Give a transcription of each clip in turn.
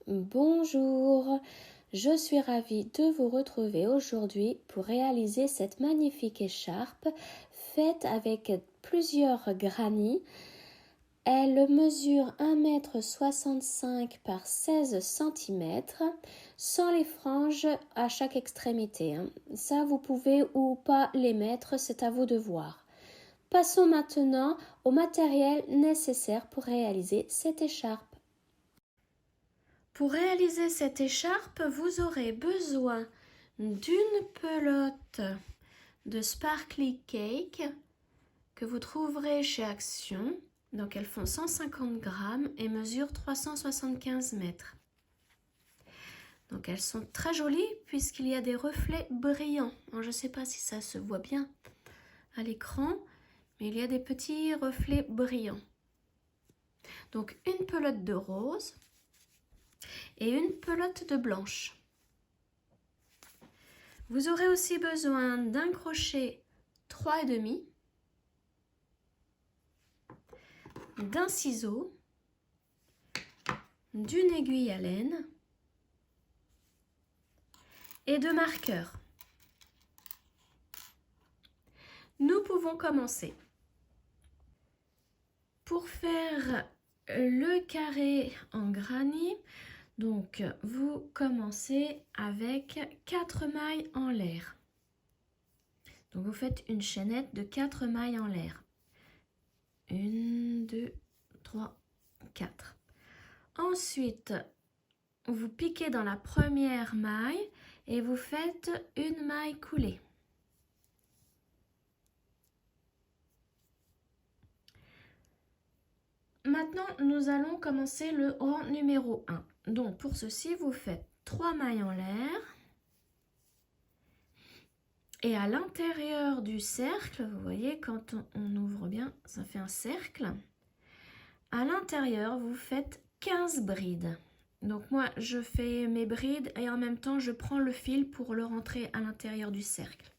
Bonjour, je suis ravie de vous retrouver aujourd'hui pour réaliser cette magnifique écharpe faite avec plusieurs granits. Elle mesure 1,65 m par 16 cm sans les franges à chaque extrémité. Ça, vous pouvez ou pas les mettre, c'est à vous de voir. Passons maintenant au matériel nécessaire pour réaliser cette écharpe. Pour réaliser cette écharpe, vous aurez besoin d'une pelote de Sparkly Cake que vous trouverez chez Action. Donc elles font 150 grammes et mesurent 375 mètres. Donc elles sont très jolies puisqu'il y a des reflets brillants. Alors, je ne sais pas si ça se voit bien à l'écran, mais il y a des petits reflets brillants. Donc une pelote de rose et une pelote de blanche. Vous aurez aussi besoin d'un crochet 3,5, d'un ciseau, d'une aiguille à laine et de marqueurs. Nous pouvons commencer. Pour faire le carré en granit, donc vous commencez avec 4 mailles en l'air. Donc vous faites une chaînette de 4 mailles en l'air. 1, 2, 3, 4. Ensuite, vous piquez dans la première maille et vous faites une maille coulée. Maintenant, nous allons commencer le rang numéro 1. Donc, pour ceci, vous faites 3 mailles en l'air. Et à l'intérieur du cercle, vous voyez, quand on ouvre bien, ça fait un cercle. À l'intérieur, vous faites 15 brides. Donc, moi, je fais mes brides et en même temps, je prends le fil pour le rentrer à l'intérieur du cercle.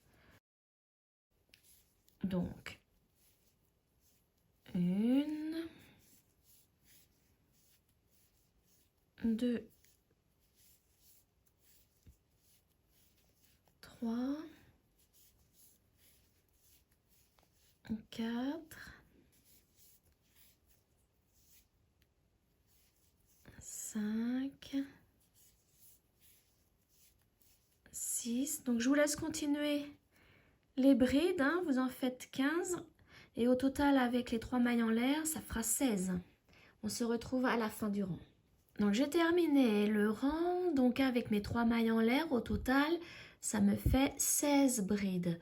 Donc, 1, 2, 3, 4, 5, 6. Donc, je vous laisse continuer les brides. Vous en faites 15. Et au total, avec les 3 mailles en l'air, ça fera 16. On se retrouve à la fin du rang. Donc, j'ai terminé le rang. Donc, avec mes 3 mailles en l'air, au total, ça me fait 16 brides.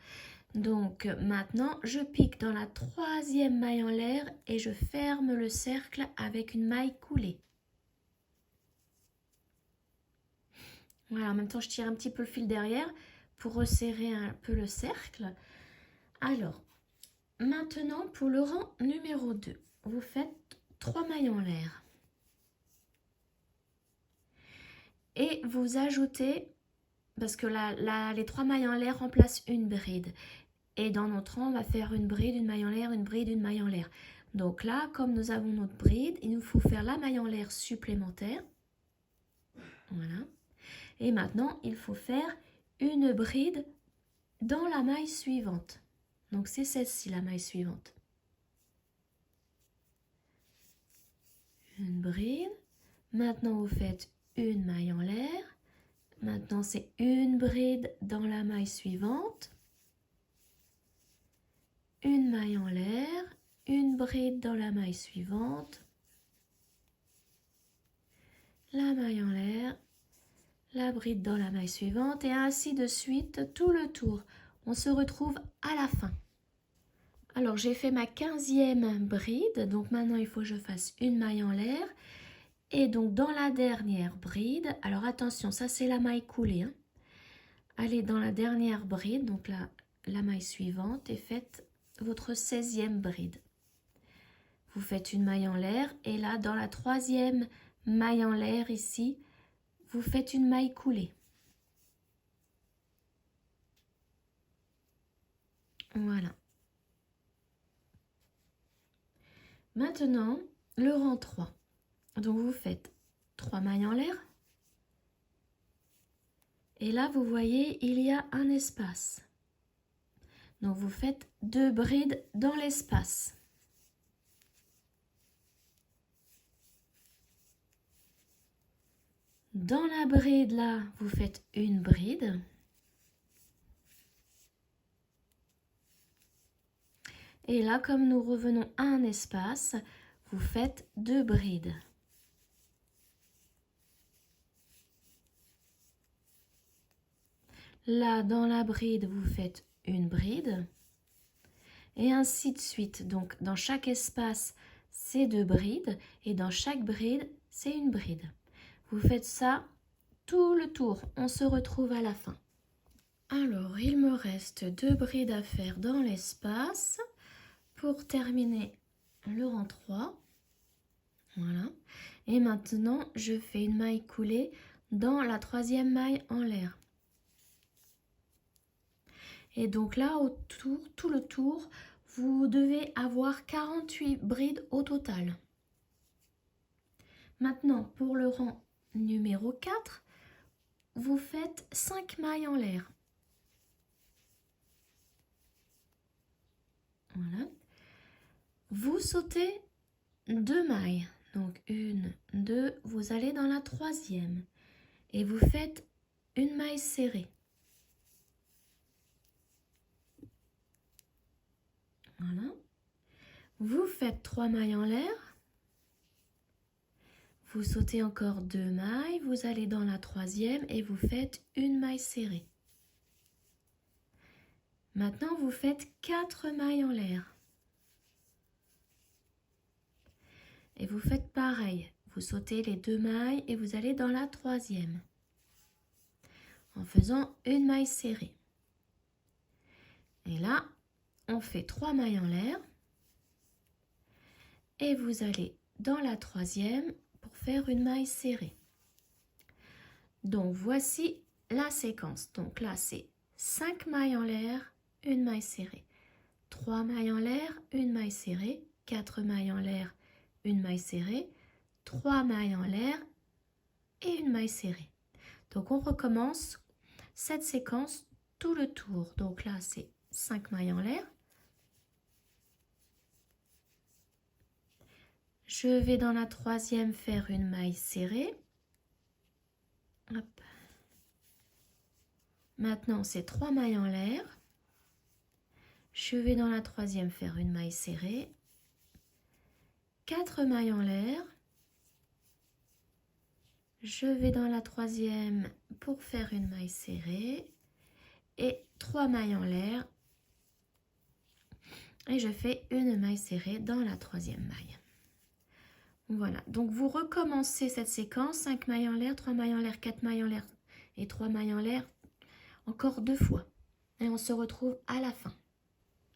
Donc, maintenant, je pique dans la 3e maille en l'air et je ferme le cercle avec une maille coulée. Voilà, en même temps, je tire un petit peu le fil derrière pour resserrer un peu le cercle. Alors, maintenant, pour le rang numéro 2, vous faites 3 mailles en l'air. Et vous ajoutez, parce que les 3 mailles en l'air remplacent une bride. Et dans notre rang, on va faire une bride, une maille en l'air, une bride, une maille en l'air. Donc là, comme nous avons notre bride, il nous faut faire la maille en l'air supplémentaire. Voilà. Et maintenant, il faut faire une bride dans la maille suivante. Donc c'est celle-ci, la maille suivante. Une bride. Maintenant, vous faites une maille en l'air. Maintenant, c'est une bride dans la maille suivante. Une maille en l'air. Une bride dans la maille suivante. La maille en l'air. La bride dans la maille suivante. Et ainsi de suite, tout le tour. On se retrouve à la fin. Alors, j'ai fait ma 15e bride. Donc, maintenant, il faut que je fasse une maille en l'air. Et donc, dans la dernière bride, alors attention, ça, c'est la maille coulée. Allez dans la dernière bride, donc la maille suivante, et faites votre 16e bride. Vous faites une maille en l'air. Et là, dans la 3e maille en l'air, ici, vous faites une maille coulée. Voilà. Maintenant, le rang 3. Donc, vous faites 3 mailles en l'air, Et là, vous voyez, il y a un espace. Donc, vous faites 2 brides dans l'espace. Dans la bride, là, vous faites une bride. Et là, comme nous revenons à un espace, vous faites 2 brides. Là, dans la bride, vous faites une bride. Et ainsi de suite. Donc, dans chaque espace, c'est 2 brides. Et dans chaque bride, c'est une bride. Vous faites ça tout le tour. On se retrouve à la fin. Alors, il me reste 2 brides à faire dans l'espace pour terminer le rang 3. Voilà. Et maintenant, je fais une maille coulée dans la 3e maille en l'air. Et donc là, autour, tout le tour, vous devez avoir 48 brides au total. Maintenant, pour le rang numéro 4, vous faites 5 mailles en l'air. Voilà. Vous sautez 2 mailles. Donc 1, 2, vous allez dans la 3e. Et vous faites une maille serrée. Voilà. Vous faites 3 mailles en l'air. Vous sautez encore 2 mailles. Vous allez dans la 3e et vous faites une maille serrée. Maintenant, vous faites 4 mailles en l'air. Et vous faites pareil. Vous sautez les 2 mailles et vous allez dans la 3e. En faisant une maille serrée. Et là, on fait 3 mailles en l'air. Et vous allez dans la 3e pour faire une maille serrée. Donc, voici la séquence. Donc là, c'est 5 mailles en l'air, une maille serrée. 3 mailles en l'air, une maille serrée. 4 mailles en l'air, une maille serrée. 3 mailles en l'air et une maille serrée. Donc, on recommence cette séquence tout le tour. Donc là, c'est 5 mailles en l'air. Je vais dans la 3e faire une maille serrée. Hop. Maintenant, c'est 3 mailles en l'air. Je vais dans la 3e faire une maille serrée. 4 mailles en l'air. Je vais dans la 3e pour faire une maille serrée. Et 3 mailles en l'air. Et je fais une maille serrée dans la 3e maille. Voilà, donc vous recommencez cette séquence, 5 mailles en l'air, 3 mailles en l'air, 4 mailles en l'air et 3 mailles en l'air, encore 2 fois. Et on se retrouve à la fin.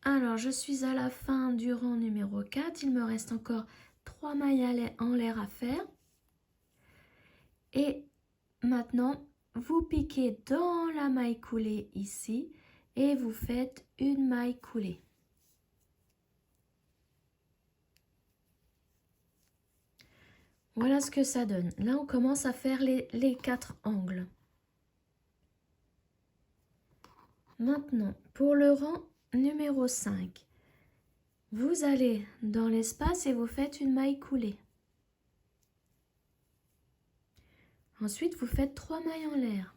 Alors, je suis à la fin du rang numéro 4, il me reste encore 3 mailles en l'air à faire. Et maintenant, vous piquez dans la maille coulée ici et vous faites une maille coulée. Voilà ce que ça donne. Là, on commence à faire les 4 angles. Maintenant, pour le rang numéro 5, vous allez dans l'espace et vous faites une maille coulée. Ensuite, vous faites 3 mailles en l'air.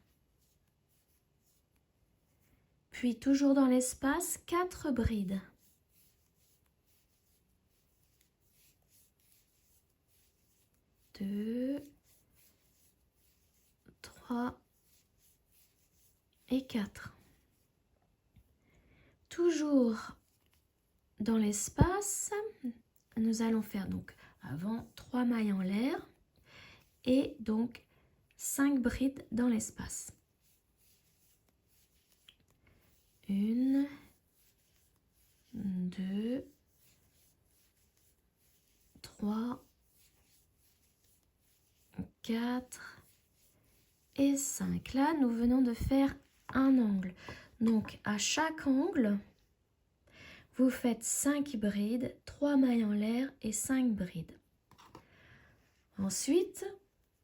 Puis, toujours dans l'espace, 4 brides. Deux, 3 et 4. Toujours dans l'espace, nous allons faire donc avant 3 mailles en l'air et donc 5 brides dans l'espace. 1, 2, 3, 4 et 5. Là, nous venons de faire un angle. Donc, à chaque angle, vous faites 5 brides, 3 mailles en l'air et 5 brides. Ensuite,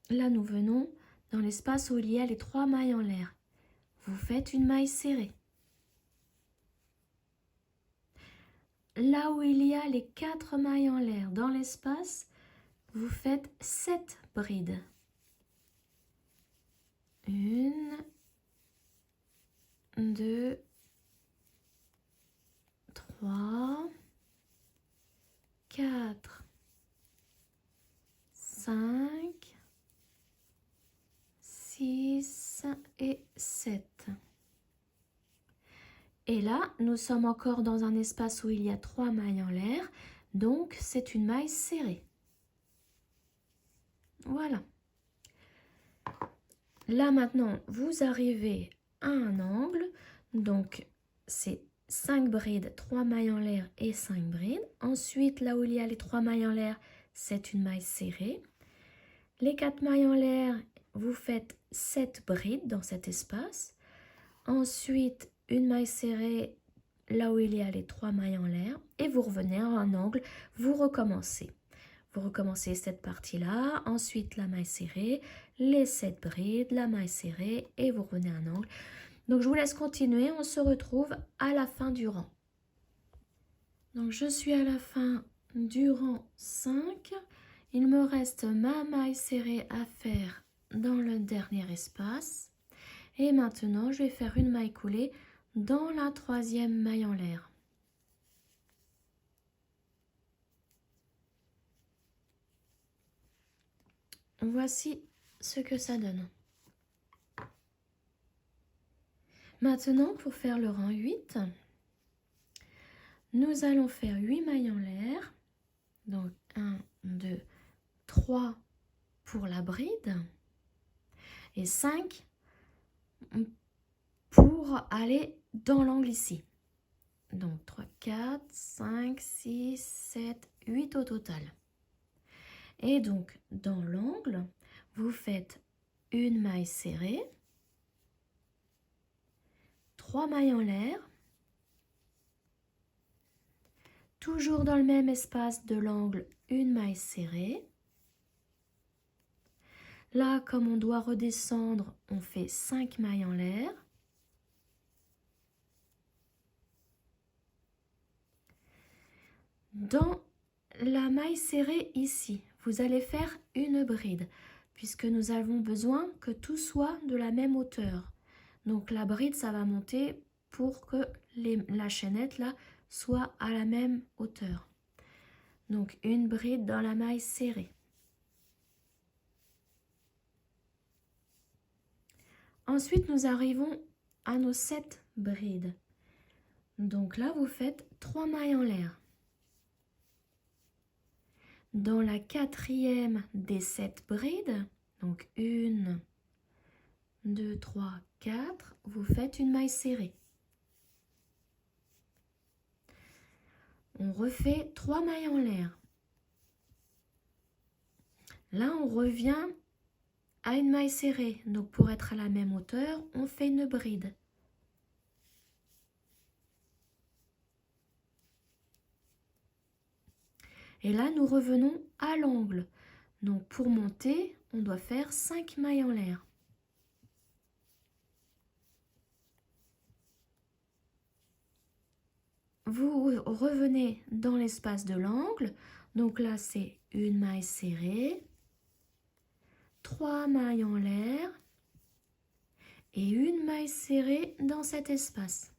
là, nous venons dans l'espace où il y a les 3 mailles en l'air. vous faites une maille serrée. Là où il y a les 4 mailles en l'air dans l'espace, vous faites 7 brides. 1, 2, 3, 4, 5, 6 et 7. Et là, nous sommes encore dans un espace où il y a 3 mailles en l'air, donc c'est une maille serrée. Voilà. Là maintenant, vous arrivez à un angle, donc c'est 5 brides, 3 mailles en l'air et 5 brides. Ensuite, là où il y a les 3 mailles en l'air, c'est une maille serrée. Les 4 mailles en l'air, vous faites 7 brides dans cet espace. Ensuite, une maille serrée là où il y a les 3 mailles en l'air et vous revenez à un angle, vous recommencez. Vous recommencez cette partie-là, ensuite la maille serrée, les 7 brides, la maille serrée et vous revenez à un angle. Donc je vous laisse continuer, on se retrouve à la fin du rang. Donc je suis à la fin du rang 5. Il me reste ma maille serrée à faire dans le dernier espace. Et maintenant, je vais faire une maille coulée dans la 3e maille en l'air. Voici ce que ça donne. Maintenant, pour faire le rang 8, nous allons faire 8 mailles en l'air. Donc 1, 2, 3 pour la bride et 5 pour aller dans l'angle ici. Donc 3, 4, 5, 6, 7, 8 au total. Et donc dans l'angle, vous faites une maille serrée, 3 mailles en l'air, toujours dans le même espace de l'angle, une maille serrée. Là, comme on doit redescendre, on fait 5 mailles en l'air. Dans la maille serrée ici, vous allez faire une bride, puisque nous avons besoin que tout soit de la même hauteur. Donc la bride, ça va monter pour que la chaînette là soit à la même hauteur. Donc une bride dans la maille serrée. Ensuite, nous arrivons à nos 7 brides. Donc là, vous faites 3 mailles en l'air. Dans la 4e des 7 brides, donc 1, 2, 3, 4, vous faites une maille serrée. On refait 3 mailles en l'air. Là, on revient à une maille serrée. Donc, pour être à la même hauteur, on fait une bride. Et là, nous revenons à l'angle. Donc, pour monter, on doit faire 5 mailles en l'air. Vous revenez dans l'espace de l'angle. Donc là, c'est une maille serrée, 3 mailles en l'air et une maille serrée dans cet espace.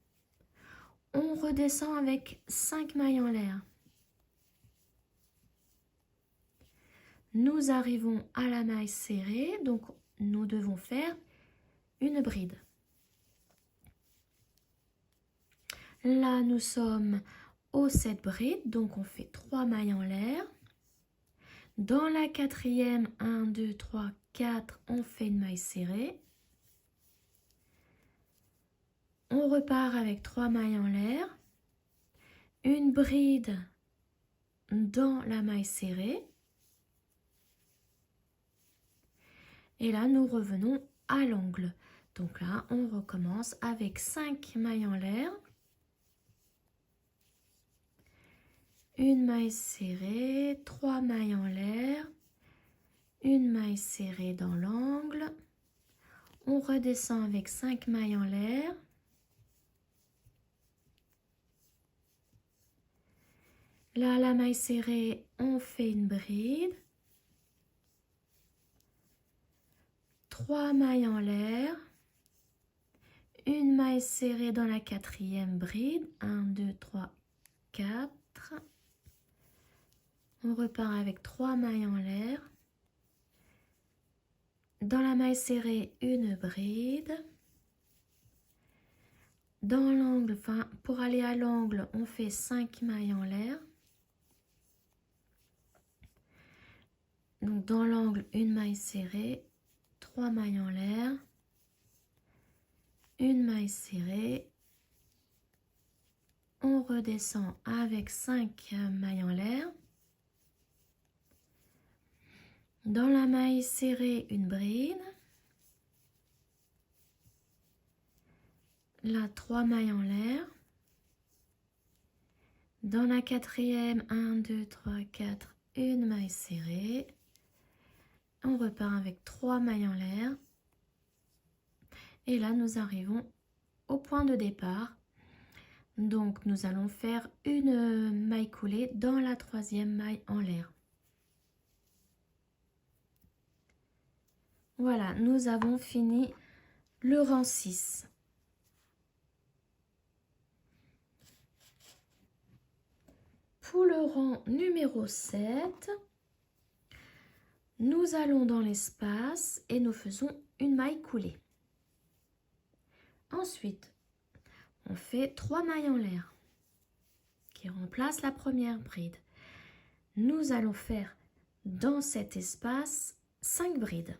On redescend avec 5 mailles en l'air. Nous arrivons à la maille serrée, donc nous devons faire une bride. Là, nous sommes aux 7 brides, donc on fait 3 mailles en l'air. Dans la 4e, 1, 2, 3, 4, on fait une maille serrée. On repart avec 3 mailles en l'air. Une bride dans la maille serrée. Et là, nous revenons à l'angle. Donc là, on recommence avec 5 mailles en l'air. Une maille serrée, 3 mailles en l'air, une maille serrée dans l'angle. On redescend avec 5 mailles en l'air. Là, la maille serrée, on fait une bride. 3 mailles en l'air. Une maille serrée dans la 4e bride. 1, 2, 3, 4. On repart avec 3 mailles en l'air. Dans la maille serrée, une bride. Dans l'angle, enfin pour aller à l'angle, on fait 5 mailles en l'air. Donc dans l'angle, une maille serrée, 3 mailles en l'air, une maille serrée. On redescend avec 5 mailles en l'air. Dans la maille serrée, une bride. Là, 3 mailles en l'air. Dans la 4e, 1, 2, 3, 4, une maille serrée. On repart avec 3 mailles en l'air. Et là, nous arrivons au point de départ. Donc, nous allons faire une maille coulée dans la 3e maille en l'air. Voilà, nous avons fini le rang 6. Pour le rang numéro 7, nous allons dans l'espace et nous faisons une maille coulée. Ensuite, on fait 3 mailles en l'air qui remplacent la première bride. Nous allons faire dans cet espace 5 brides.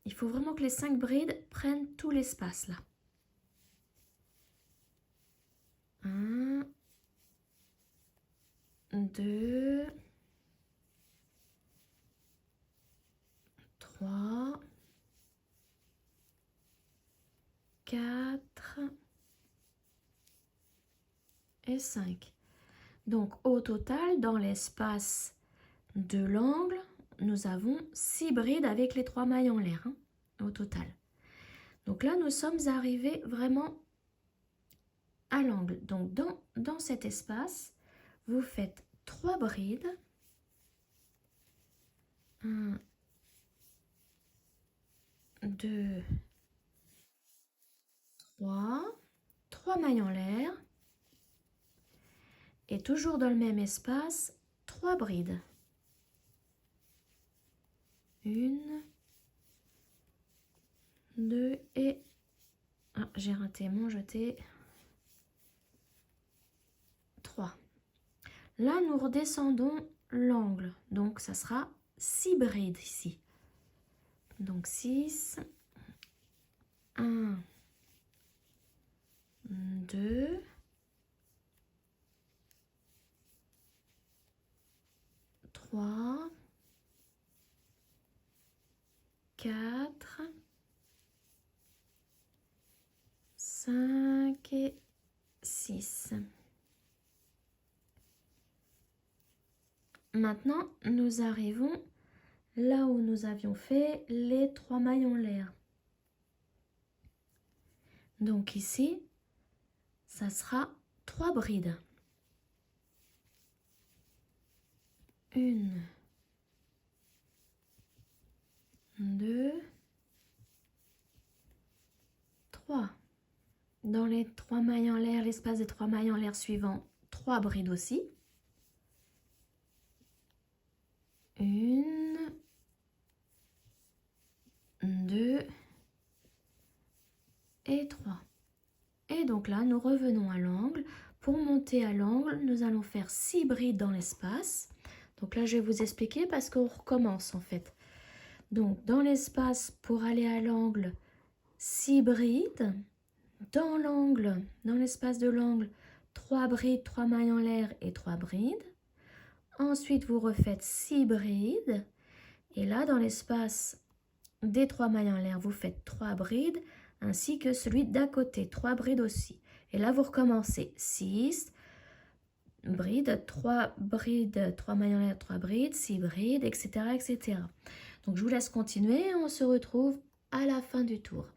Il faut vraiment que les 5 brides prennent tout l'espace là. 1, 2, 3, 4 et 5. Donc au total, dans l'espace de l'angle, nous avons 6 brides avec les 3 mailles en l'air au total. Donc là, nous sommes arrivés vraiment à l'angle. Donc dans cet espace, vous faites 3 brides. 1, 2, 3 mailles en l'air. Et toujours dans le même espace, 3 brides. 1, 2 et... Ah, j'ai raté mon jeté. 3. Là, nous redescendons l'angle. Donc, ça sera 6 brides ici. Donc, 6. 1, 2, 3, 4, 5 et 6. Maintenant, nous arrivons là où nous avions fait les 3 mailles en l'air. Donc ici, ça sera 3 brides. 1, 2, 3. Dans les 3 mailles en l'air, l'espace des 3 mailles en l'air suivants, 3 brides aussi. 1, 2 et 3. Et donc là, nous revenons à l'angle. Pour monter à l'angle, nous allons faire 6 brides dans l'espace. Donc là, je vais vous expliquer parce qu'on recommence en fait. Donc, dans l'espace, pour aller à l'angle, 6 brides. Dans l'angle, dans l'espace de l'angle, 3 brides, 3 mailles en l'air et 3 brides. Ensuite, vous refaites 6 brides. Et là, dans l'espace des 3 mailles en l'air, vous faites 3 brides, ainsi que celui d'à côté, 3 brides aussi. Et là, vous recommencez 6 brides, 3 brides, 3 mailles en l'air, 3 brides, 6 brides, etc., etc. Donc, je vous laisse continuer et on se retrouve à la fin du tour.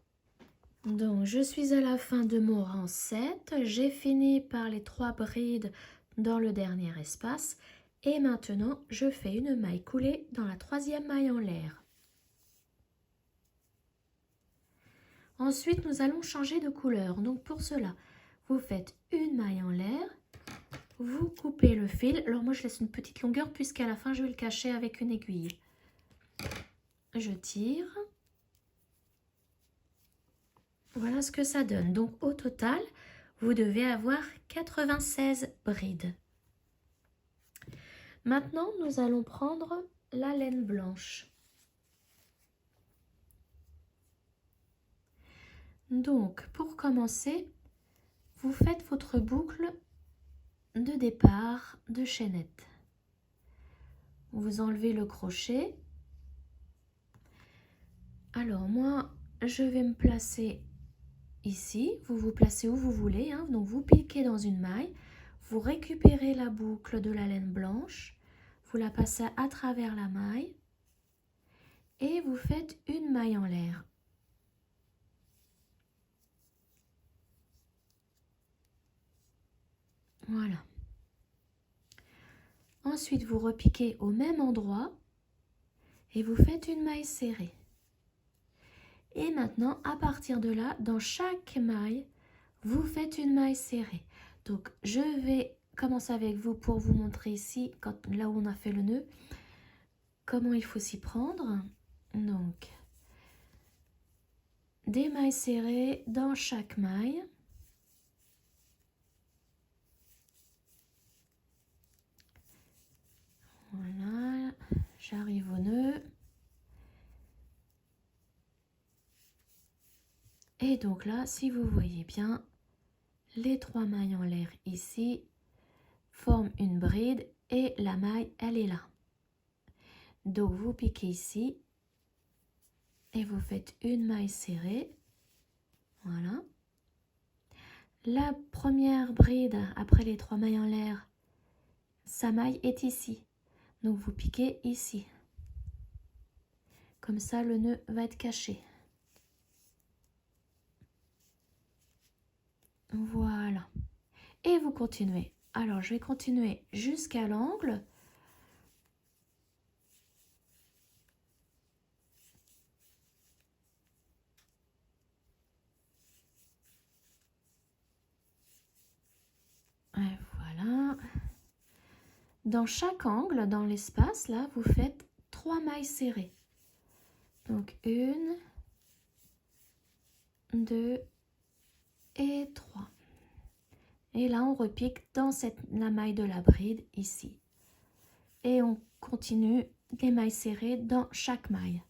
Donc, je suis à la fin de mon rang 7. J'ai fini par les 3 brides dans le dernier espace. Et maintenant, je fais une maille coulée dans la 3e maille en l'air. Ensuite, nous allons changer de couleur. Donc, pour cela, vous faites une maille en l'air. Vous coupez le fil. Alors, moi, je laisse une petite longueur puisqu'à la fin, je vais le cacher avec une aiguille. Je tire. Voilà ce que ça donne. Donc, au total, vous devez avoir 96 brides. Maintenant, nous allons prendre la laine blanche. Donc, pour commencer, vous faites votre boucle de départ de chaînette. Vous enlevez le crochet. Alors, moi, je vais me placer ici. Vous vous placez où vous voulez, hein. Donc, vous piquez dans une maille. Vous récupérez la boucle de la laine blanche. Vous la passez à travers la maille. Et vous faites une maille en l'air. Voilà. Ensuite, vous repiquez au même endroit et vous faites une maille serrée. Et maintenant, à partir de là, dans chaque maille, vous faites une maille serrée. Donc, je vais commencer avec vous pour vous montrer ici, là où on a fait le nœud, comment il faut s'y prendre. Donc, des mailles serrées dans chaque maille. Voilà, j'arrive au nœud. Et donc là, si vous voyez bien, les 3 mailles en l'air ici forment une bride et la maille, elle est là. Donc vous piquez ici et vous faites une maille serrée. Voilà. La première bride après les 3 mailles en l'air, sa maille est ici. Donc vous piquez ici. Comme ça, le nœud va être caché. Voilà. Et vous continuez. Alors, je vais continuer jusqu'à l'angle. Et voilà. Dans chaque angle, dans l'espace, là, vous faites 3 mailles serrées. Donc, 1, 2 et 3. Et là, on repique dans la maille de la bride, ici. Et on continue des mailles serrées dans chaque maille.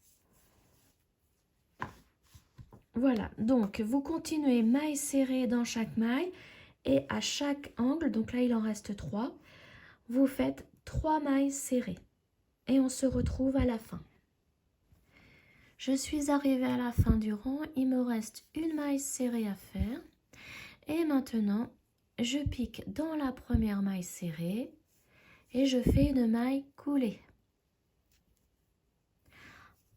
Voilà, donc vous continuez mailles serrées dans chaque maille. Et à chaque angle, donc là, il en reste 3, vous faites 3 mailles serrées. Et on se retrouve à la fin. Je suis arrivée à la fin du rang. Il me reste une maille serrée à faire. Et maintenant, je pique dans la première maille serrée et je fais une maille coulée.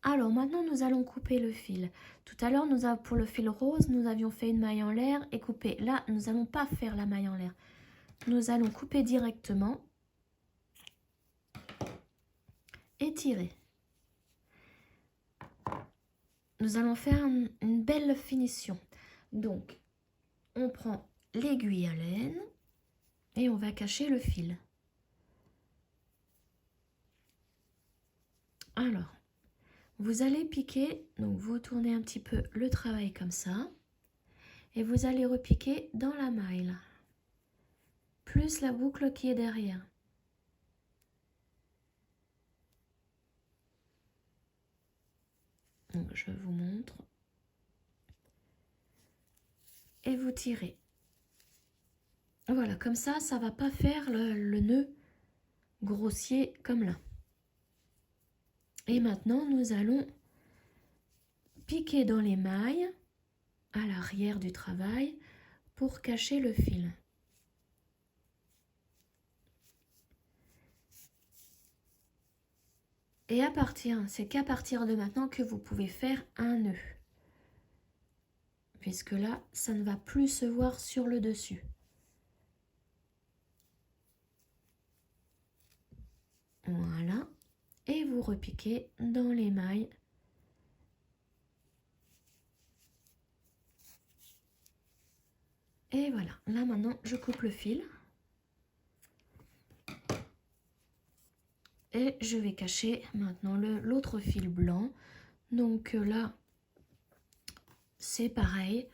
Alors maintenant, nous allons couper le fil. Tout à l'heure, pour le fil rose, nous avions fait une maille en l'air et couper. Là, nous n'allons pas faire la maille en l'air. Nous allons couper directement et tirer. Nous allons faire une belle finition. Donc, on prend l'aiguille à laine et on va cacher le fil. Alors, vous allez piquer, donc vous tournez un petit peu le travail comme ça et vous allez repiquer dans la maille là, plus la boucle qui est derrière. Donc je vous montre. Et vous tirez. Voilà, comme ça, ça va pas faire le nœud grossier comme là. Et maintenant, nous allons piquer dans les mailles à l'arrière du travail pour cacher le fil. Et c'est qu'à partir de maintenant que vous pouvez faire un nœud. puisque là, ça ne va plus se voir sur le dessus. Voilà. Et vous repiquez dans les mailles. Et voilà. Là, maintenant, je coupe le fil. Et je vais cacher maintenant l'autre fil blanc. Donc là, c'est pareil.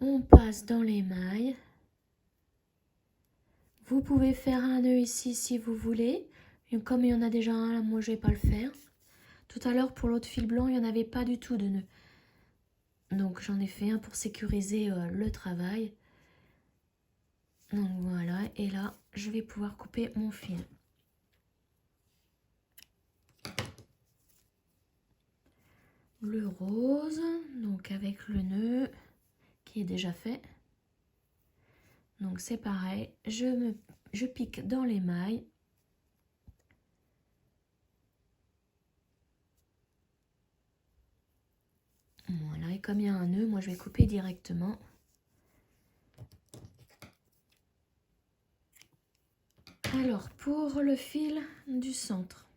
On passe dans les mailles. Vous pouvez faire un nœud ici si vous voulez. Et comme il y en a déjà un, là, moi je vais pas le faire. Tout à l'heure pour l'autre fil blanc, il n'y en avait pas du tout de nœud. Donc j'en ai fait un pour sécuriser le travail. Donc voilà, et là je vais pouvoir couper mon fil. Le rose, donc avec le nœud qui est déjà fait. Donc c'est pareil, je pique dans les mailles. Voilà, et comme il y a un nœud, moi je vais couper directement. Alors pour le fil du centre,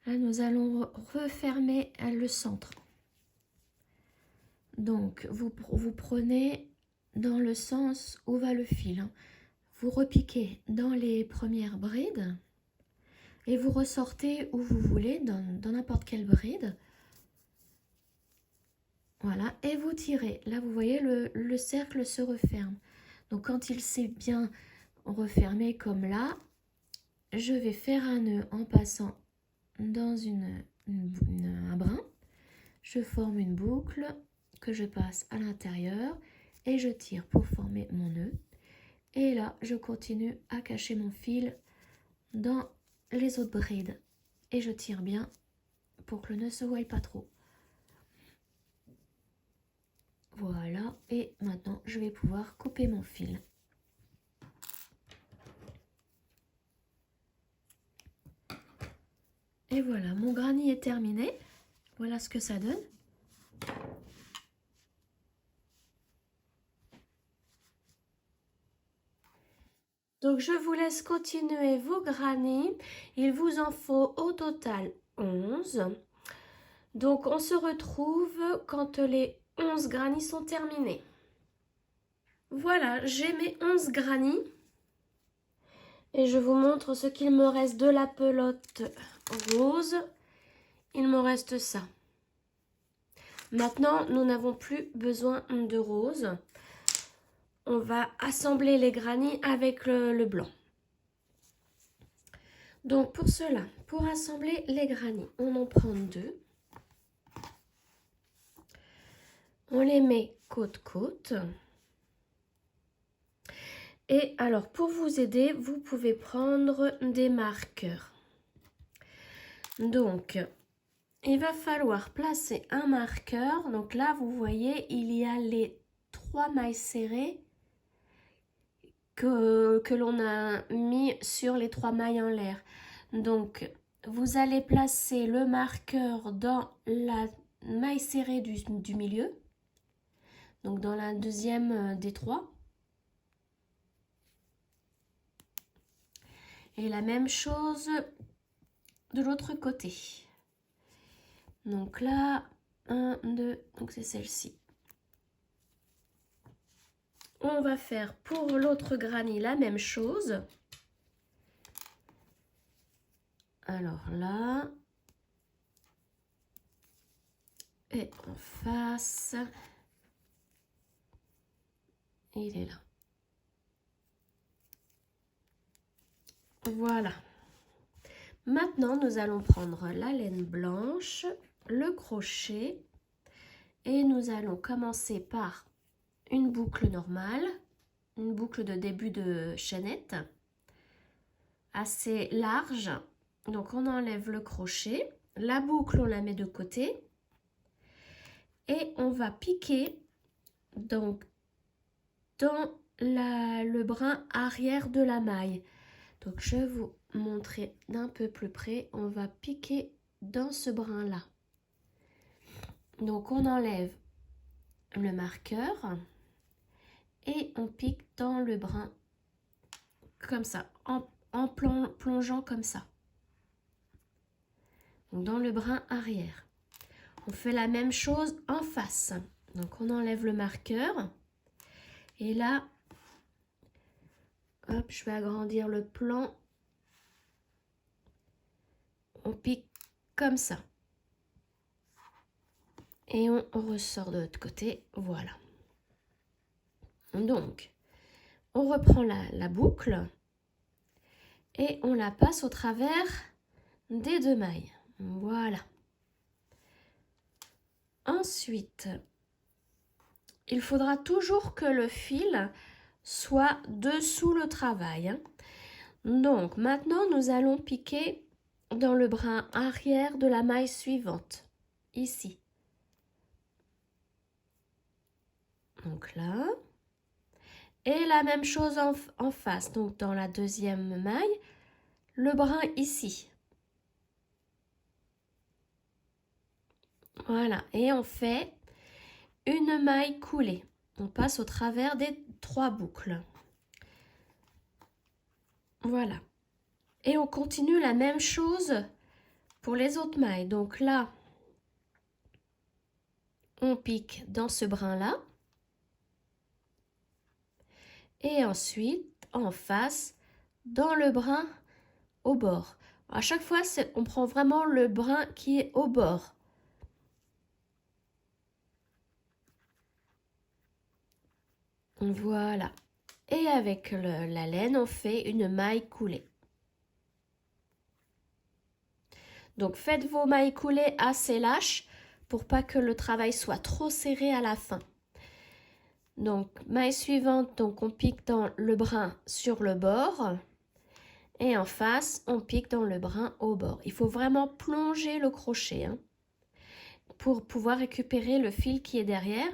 là nous allons refermer le centre. Donc vous prenez dans le sens où va le fil. Vous repiquez dans les premières brides et vous ressortez où vous voulez, dans n'importe quelle bride. Voilà, et vous tirez. Là, vous voyez, le cercle se referme. Donc, quand il s'est bien refermé comme là, je vais faire un nœud en passant dans un brin. Je forme une boucle que je passe à l'intérieur et je tire pour former mon nœud. Et là, je continue à cacher mon fil dans les autres brides. Et je tire bien pour que le nœud ne se voie pas trop. Voilà, et maintenant je vais pouvoir couper mon fil. Et voilà, mon granny est terminé. Voilà ce que ça donne. Donc je vous laisse continuer vos grannies. Il vous en faut au total 11. Donc on se retrouve quand les 11 grannies sont terminées. Voilà, j'ai mes 11 grannies. Et je vous montre ce qu'il me reste de la pelote rose. Il me reste ça. Maintenant, nous n'avons plus besoin de rose. On va assembler les grannies avec le blanc. Donc pour cela, pour assembler les grannies, on en prend 2. On les met côte-côte. Et alors, pour vous aider, vous pouvez prendre des marqueurs. Donc, il va falloir placer un marqueur. Donc là, vous voyez, il y a les 3 mailles serrées que l'on a mis sur les 3 mailles en l'air. Donc, vous allez placer le marqueur dans la maille serrée du milieu. Donc, dans la deuxième des 3. Et la même chose de l'autre côté. Donc là, 1, 2, donc c'est celle-ci. On va faire pour l'autre granny la même chose. Alors là, et en face, il est là. Voilà. Maintenant, nous allons prendre la laine blanche, le crochet, et nous allons commencer par une boucle normale, une boucle de début de chaînette, assez large. Donc, on enlève le crochet, la boucle, on la met de côté, et on va piquer donc dans le brin arrière de la maille. Donc, je vais vous montrer d'un peu plus près. On va piquer dans ce brin-là. Donc, on enlève le marqueur et on pique dans le brin comme ça, en plongeant comme ça. Donc dans le brin arrière. On fait la même chose en face. Donc on enlève le marqueur. Et là, hop, je vais agrandir le plan. On pique comme ça. Et on ressort de l'autre côté. Voilà. Donc, on reprend la boucle. Et on la passe au travers des 2 mailles. Voilà. Ensuite, il faudra toujours que le fil soit dessous le travail, hein. Donc, maintenant, nous allons piquer dans le brin arrière de la maille suivante, ici. Donc là. Et la même chose en face, donc dans la 2e maille, le brin ici. Voilà, et on fait une maille coulée. On passe au travers des 3 boucles. Voilà. Et on continue la même chose pour les autres mailles. Donc là, on pique dans ce brin-là. Et ensuite, en face, dans le brin au bord. À chaque fois, on prend vraiment le brin qui est au bord. Voilà. Et avec la laine, on fait une maille coulée. Donc, faites vos mailles coulées assez lâches pour pas que le travail soit trop serré à la fin. Donc, maille suivante, donc on pique dans le brin sur le bord. Et en face, on pique dans le brin au bord. Il faut vraiment plonger le crochet, hein, pour pouvoir récupérer le fil qui est derrière.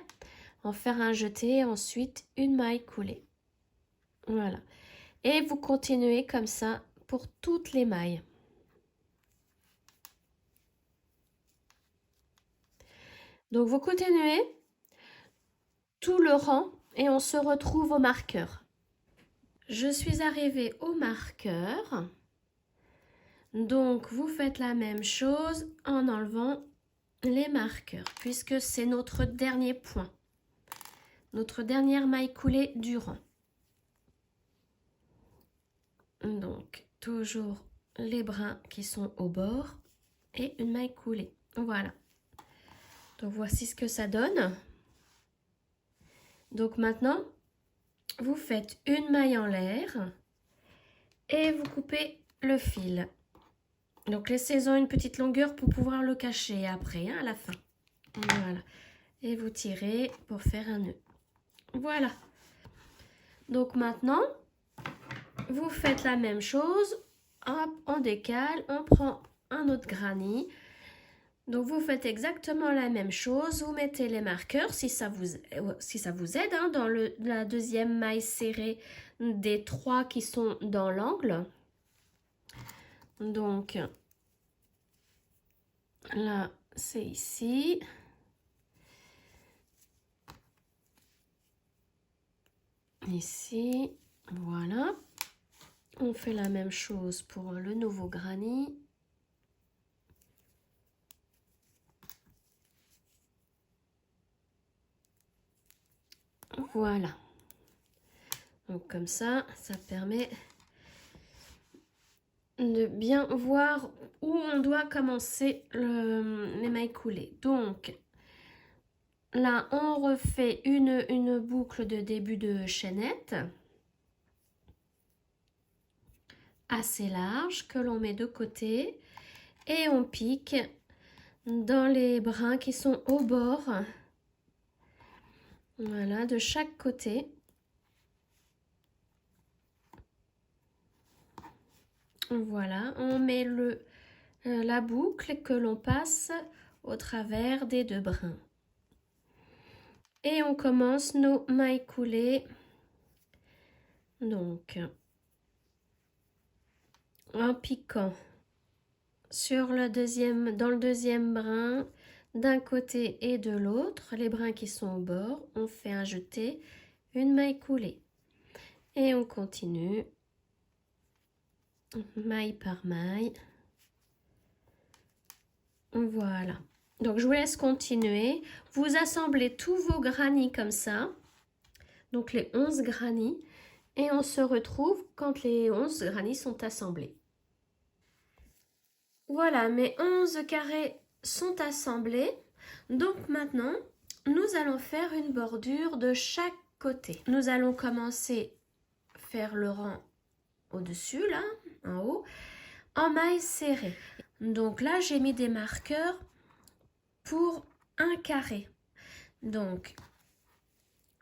En faire un jeté et ensuite une maille coulée. Voilà. Et vous continuez comme ça pour toutes les mailles. Donc vous continuez tout le rang et on se retrouve au marqueur. Je suis arrivée au marqueur. Donc vous faites la même chose en enlevant les marqueurs puisque c'est notre dernier point. Notre dernière maille coulée du rang. Donc toujours les brins qui sont au bord et une maille coulée. Voilà. Donc voici ce que ça donne. Donc maintenant, vous faites une maille en l'air et vous coupez le fil. Donc laissez-en une petite longueur pour pouvoir le cacher après, hein, à la fin. Voilà. Et vous tirez pour faire un nœud. Voilà. Donc maintenant, vous faites la même chose. Hop, on décale, on prend un autre granny. Donc vous faites exactement la même chose, vous mettez les marqueurs si ça vous aide, hein, dans la 2e maille serrée des 3 qui sont dans l'angle. Donc là c'est ici. Ici, voilà. On fait la même chose pour le nouveau granny. Voilà. Donc comme ça permet de bien voir où on doit commencer les mailles coulées. Donc là, on refait une boucle de début de chaînette assez large que l'on met de côté et on pique dans les brins qui sont au bord. Voilà, de chaque côté. Voilà, on met la boucle que l'on passe au travers des 2 brins. Et on commence nos mailles coulées. Donc, en piquant dans le deuxième brin, d'un côté et de l'autre, les brins qui sont au bord, on fait un jeté, une maille coulée. Et on continue, maille par maille. Voilà. Donc je vous laisse continuer. Vous assemblez tous vos granits comme ça. Donc les 11 granits. Et on se retrouve quand les 11 granits sont assemblés. Voilà, mes 11 carrés sont assemblés. Donc maintenant, nous allons faire une bordure de chaque côté. Nous allons commencer à faire le rang au-dessus, là, en haut, en maille serrée. Donc là, j'ai mis des marqueurs pour un carré. Donc,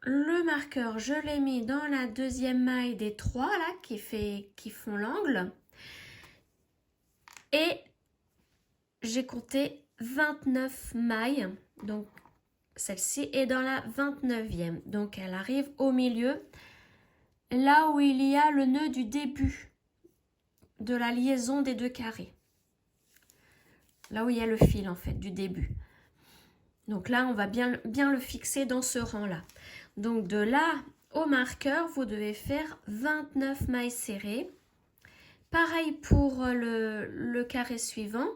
le marqueur, je l'ai mis dans la deuxième maille des 3 là, qui font l'angle. Et j'ai compté 29 mailles. Donc, celle-ci est dans la 29e. Donc, elle arrive au milieu, là où il y a le nœud du début de la liaison des deux carrés. Là où il y a le fil, en fait, du début. Donc là, on va bien le fixer dans ce rang-là. Donc, de là au marqueur, vous devez faire 29 mailles serrées. Pareil pour le carré suivant.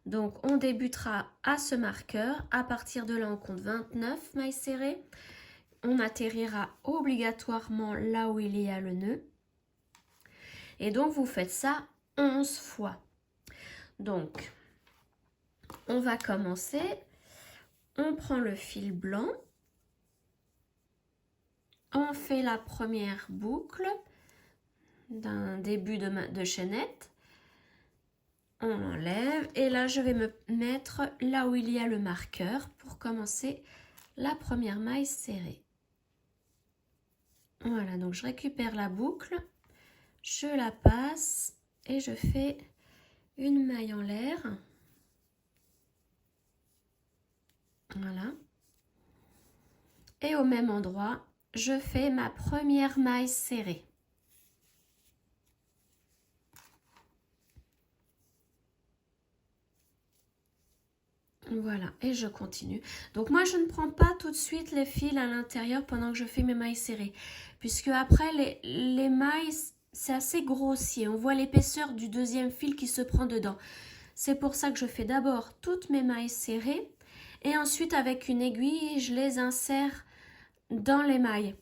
Donc, on débutera à ce marqueur. À partir de là, on compte 29 mailles serrées. On atterrira obligatoirement là où il y a le nœud. Et donc, vous faites ça 11 fois. Donc, on va commencer. On prend le fil blanc. On fait la première boucle d'un début de chaînette. On enlève et là je vais me mettre là où il y a le marqueur pour commencer la première maille serrée. Voilà, donc je récupère la boucle, je la passe et je fais une maille en l'air. Voilà. Et au même endroit, je fais ma première maille serrée. Voilà, et je continue. Donc moi, je ne prends pas tout de suite les fils à l'intérieur pendant que je fais mes mailles serrées. Puisque après, les mailles, c'est assez grossier. On voit l'épaisseur du deuxième fil qui se prend dedans. C'est pour ça que je fais d'abord toutes mes mailles serrées. Et ensuite, avec une aiguille, je les insère dans les mailles.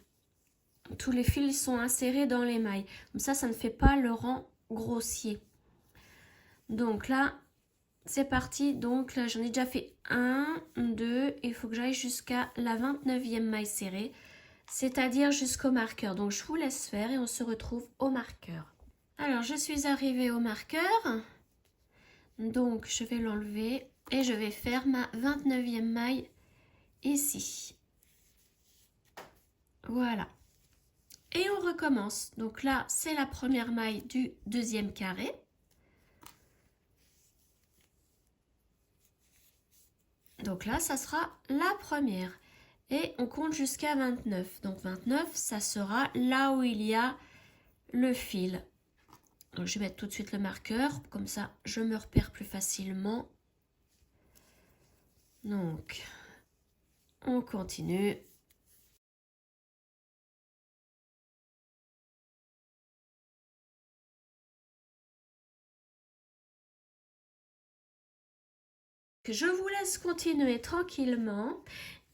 Tous les fils sont insérés dans les mailles. Comme ça ne fait pas le rang grossier. Donc là, c'est parti, donc là j'en ai déjà fait 1, 2, il faut que j'aille jusqu'à la 29e maille serrée, c'est-à-dire jusqu'au marqueur. Donc je vous laisse faire et on se retrouve au marqueur. Alors je suis arrivée au marqueur, donc je vais l'enlever et je vais faire ma 29e maille ici. Voilà. Et on recommence. Donc là c'est la première maille du deuxième carré. Donc là, ça sera la première. Et on compte jusqu'à 29. Donc 29, ça sera là où il y a le fil. Donc je vais mettre tout de suite le marqueur. Comme ça, je me repère plus facilement. Donc, on continue. Je vous laisse continuer tranquillement.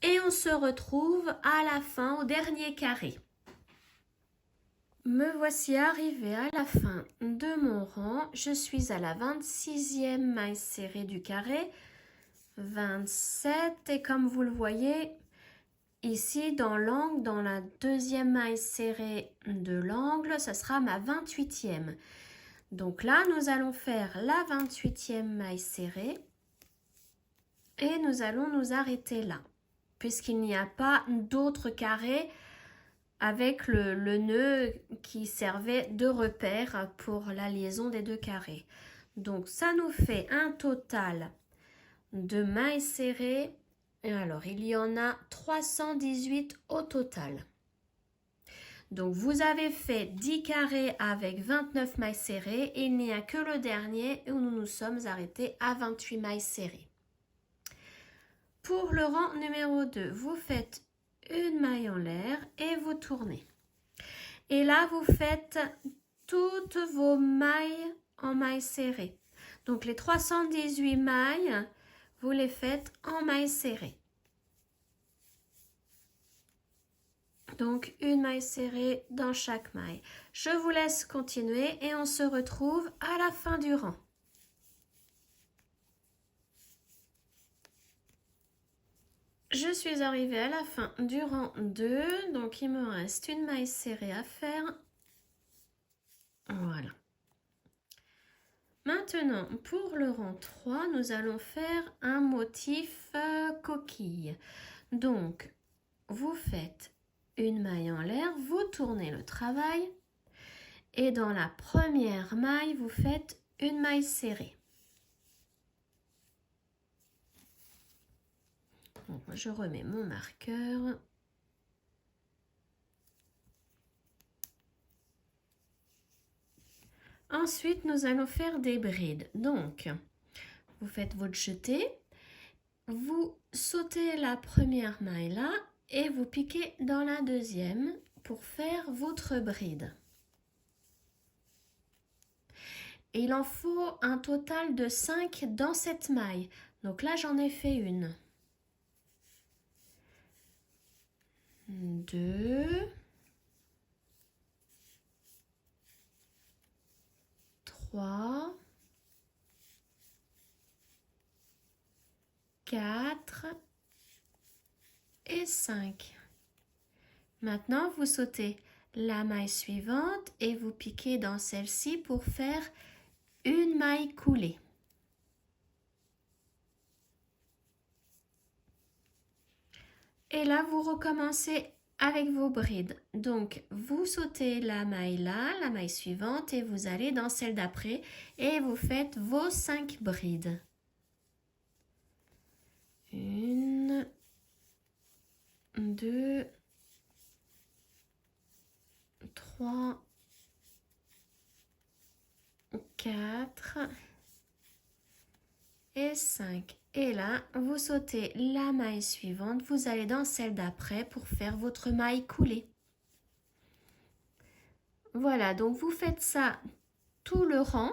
Et on se retrouve à la fin, au dernier carré. Me voici arrivée à la fin de mon rang. Je suis à la 26e maille serrée du carré. 27 et comme vous le voyez ici dans l'angle, dans la deuxième maille serrée de l'angle, ça sera ma 28e. Donc là, nous allons faire la 28e maille serrée et nous allons nous arrêter là, puisqu'il n'y a pas d'autre carré avec le nœud qui servait de repère pour la liaison des deux carrés. Donc ça nous fait un total de mailles serrées. Et alors, il y en a 318 au total. Donc, vous avez fait 10 carrés avec 29 mailles serrées. Et il n'y a que le dernier où nous nous sommes arrêtés à 28 mailles serrées. pour le rang numéro 2, vous faites une maille en l'air et vous tournez. Et là, vous faites toutes vos mailles en mailles serrées. Donc, les 318 mailles, vous les faites en mailles serrées. Donc, une maille serrée dans chaque maille. Je vous laisse continuer et on se retrouve à la fin du rang. Je suis arrivée à la fin du rang 2, donc il me reste une maille serrée à faire. Voilà. Maintenant, pour le rang 3, nous allons faire un motif coquille. Donc, vous faites une maille en l'air, vous tournez le travail et dans la première maille, vous faites une maille serrée. Bon, je remets mon marqueur. Ensuite, nous allons faire des brides. Donc, vous faites votre jeté, vous sautez la première maille là et vous piquez dans la deuxième pour faire votre bride. Et il en faut un total de 5 dans cette maille. Donc là, j'en ai fait une. 2, 3, 4 et 5. Maintenant, vous sautez la maille suivante et vous piquez dans celle-ci pour faire une maille coulée. Et là, vous recommencez avec vos brides. Donc, vous sautez la maille là, la maille suivante et vous allez dans celle d'après et vous faites vos 5 brides. 1, 2, 3, 4 et 5. Et là, vous sautez la maille suivante, vous allez dans celle d'après pour faire votre maille coulée. Voilà, donc vous faites ça tout le rang.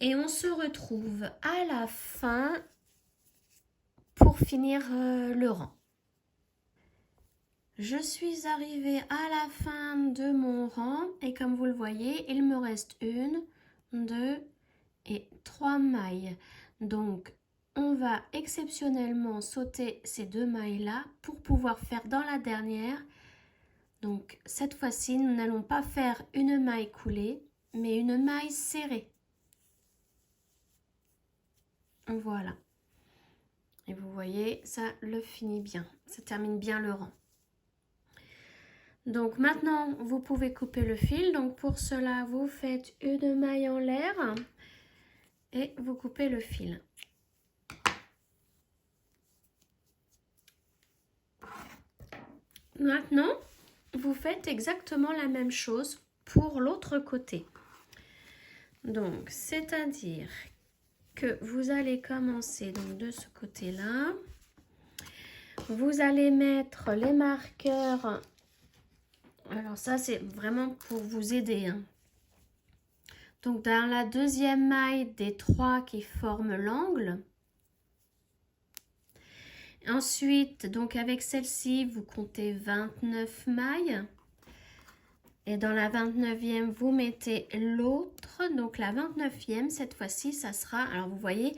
Et on se retrouve à la fin pour finir le rang. Je suis arrivée à la fin de mon rang et comme vous le voyez, il me reste 1, 2 et 3 mailles. Donc, on va exceptionnellement sauter ces 2 mailles-là pour pouvoir faire dans la dernière. Donc, cette fois-ci, nous n'allons pas faire une maille coulée, mais une maille serrée. Voilà. Et vous voyez, ça le finit bien. Ça termine bien le rang. Donc maintenant, vous pouvez couper le fil. Donc pour cela, vous faites une maille en l'air et vous coupez le fil. Maintenant, vous faites exactement la même chose pour l'autre côté. Donc, c'est-à-dire que vous allez commencer donc de ce côté-là. Vous allez mettre les marqueurs. Alors ça, c'est vraiment pour vous aider. Donc, dans la deuxième maille des 3 qui forment l'angle. Ensuite, donc avec celle-ci, vous comptez 29 mailles. Et dans la 29e, vous mettez l'autre. Donc la 29e, cette fois-ci, ça sera... Alors vous voyez,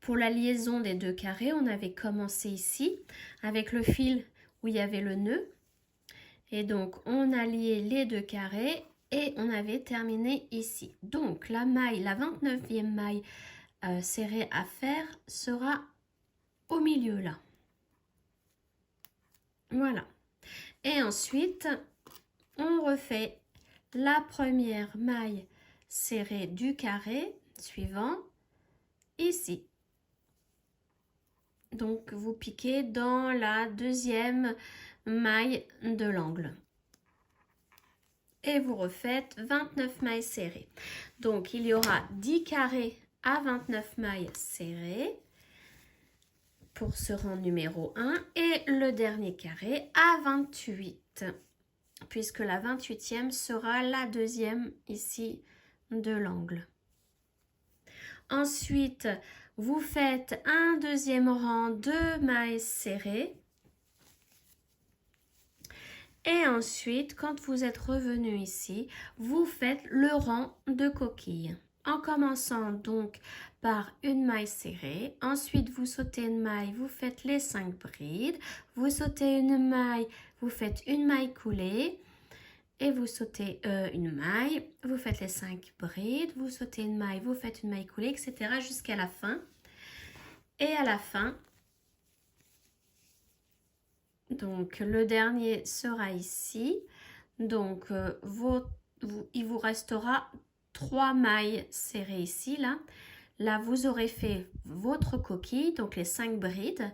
pour la liaison des 2 carrés, on avait commencé ici avec le fil où il y avait le nœud. Et donc, on a lié les 2 carrés et on avait terminé ici. Donc, la maille, la 29e maille serrée à faire sera au milieu là. Voilà. Et ensuite, on refait la première maille serrée du carré suivant ici. Donc, vous piquez dans la deuxième maille de l'angle. Et vous refaites 29 mailles serrées. Donc, il y aura 10 carrés à 29 mailles serrées. pour ce rang numéro 1 et le dernier carré à 28, puisque la 28e sera la deuxième ici de l'angle. Ensuite, vous faites un deuxième rang de mailles serrées. Et ensuite, quand vous êtes revenu ici, vous faites le rang de coquille. En commençant donc par une maille serrée, ensuite vous sautez une maille, vous faites les 5 brides, vous sautez une maille, vous faites une maille coulée et vous sautez une maille, vous faites les 5 brides, vous sautez une maille, vous faites une maille coulée, etc. jusqu'à la fin. Et à la fin, donc le dernier sera ici, donc il vous restera 3 mailles serrées ici, là vous aurez fait votre coquille, donc les 5 brides,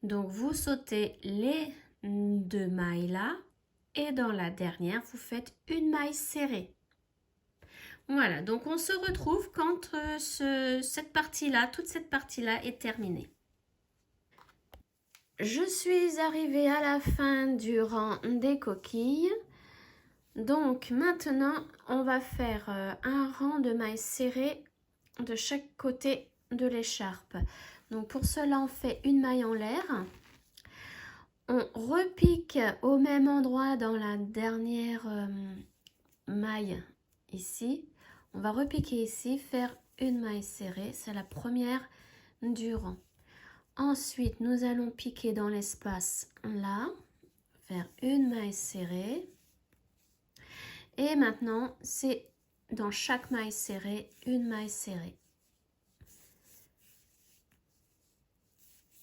donc vous sautez les 2 mailles là et dans la dernière vous faites une maille serrée. Voilà, donc on se retrouve quand cette partie là, toute cette partie là est terminée. Je suis arrivée à la fin du rang des coquilles. Donc maintenant, on va faire un rang de mailles serrées de chaque côté de l'écharpe. Donc pour cela, on fait une maille en l'air. On repique au même endroit dans la dernière maille ici. On va repiquer ici, faire une maille serrée. C'est la première du rang. Ensuite, nous allons piquer dans l'espace là, faire une maille serrée. Et maintenant, c'est dans chaque maille serrée, une maille serrée.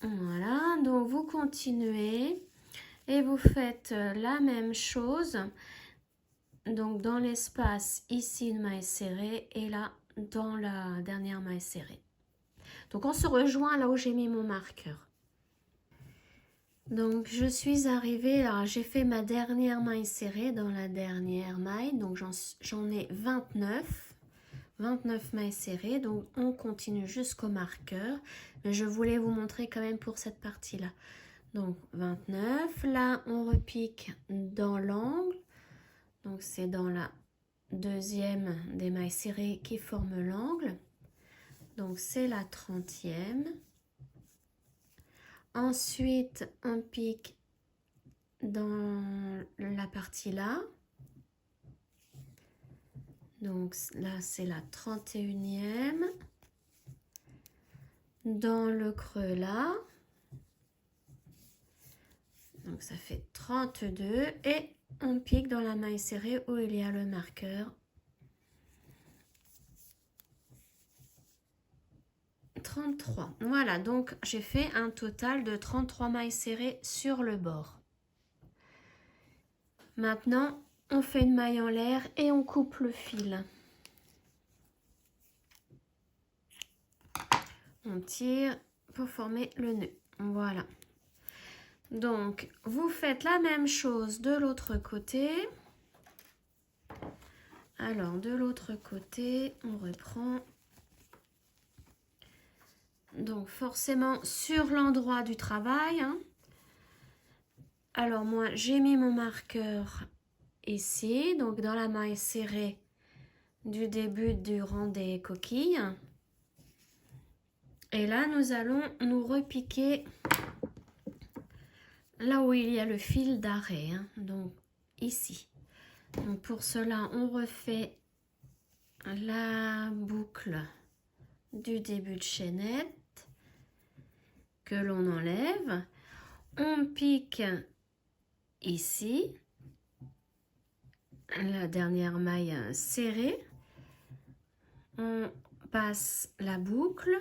Voilà, donc vous continuez et vous faites la même chose. Donc dans l'espace, ici une maille serrée et là, dans la dernière maille serrée. Donc on se rejoint là où j'ai mis mon marqueur. Donc je suis arrivée, alors j'ai fait ma dernière maille serrée dans la dernière maille, donc j'en ai 29 mailles serrées, donc on continue jusqu'au marqueur, mais je voulais vous montrer quand même pour cette partie là. Donc 29, là on repique dans l'angle, donc c'est dans la deuxième des mailles serrées qui forment l'angle, donc c'est la 30e. Ensuite, on pique dans la partie là. Donc là, c'est la 31e. Dans le creux là. Donc ça fait 32. Et on pique dans la maille serrée où il y a le marqueur. 33. Voilà, donc j'ai fait un total de 33 mailles serrées sur le bord. Maintenant, on fait une maille en l'air et on coupe le fil. On tire pour former le nœud. Voilà. Donc, vous faites la même chose de l'autre côté. Alors, de l'autre côté, on reprend. Donc forcément sur l'endroit du travail. Alors moi j'ai mis mon marqueur ici, donc dans la maille serrée du début du rang des coquilles. Et là nous allons nous repiquer là où il y a le fil d'arrêt, donc ici. Donc pour cela on refait la boucle du début de chaînette que l'on enlève, on pique ici la dernière maille serrée, on passe la boucle,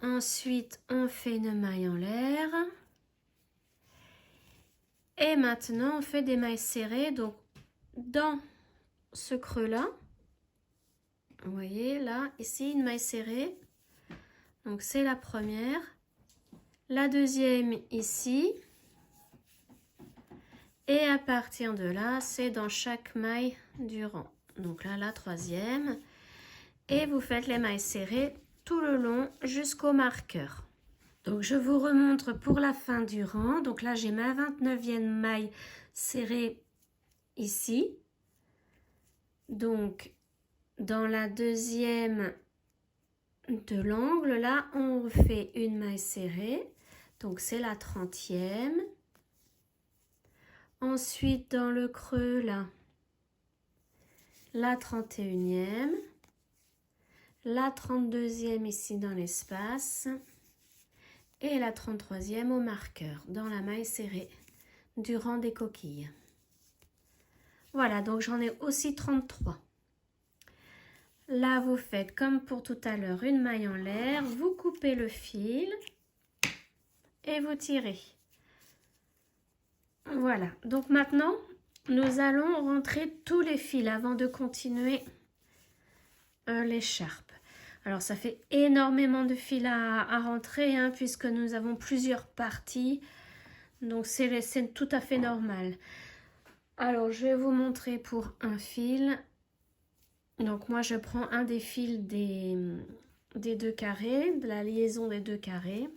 ensuite on fait une maille en l'air et maintenant on fait des mailles serrées, donc dans ce creux là, vous voyez là, ici une maille serrée. Donc c'est la première, la deuxième ici, et à partir de là, c'est dans chaque maille du rang. Donc là, la troisième, et vous faites les mailles serrées tout le long jusqu'au marqueur. Donc je vous remontre pour la fin du rang. Donc là j'ai ma 29e maille serrée ici. Donc dans la deuxième de l'angle, là on refait une maille serrée. Donc c'est la 30e. Ensuite dans le creux là, la 31e. La 32e ici dans l'espace. Et la 33e au marqueur dans la maille serrée du rang des coquilles. Voilà, donc j'en ai aussi 33. Là, vous faites comme pour tout à l'heure, une maille en l'air, vous coupez le fil et vous tirez. Voilà, donc maintenant, nous allons rentrer tous les fils avant de continuer l'écharpe. Alors, ça fait énormément de fils à rentrer, hein, puisque nous avons plusieurs parties. Donc, c'est tout à fait normal. Alors, je vais vous montrer pour un fil. Donc, moi, je prends un des fils des deux carrés, de la liaison des deux carrés.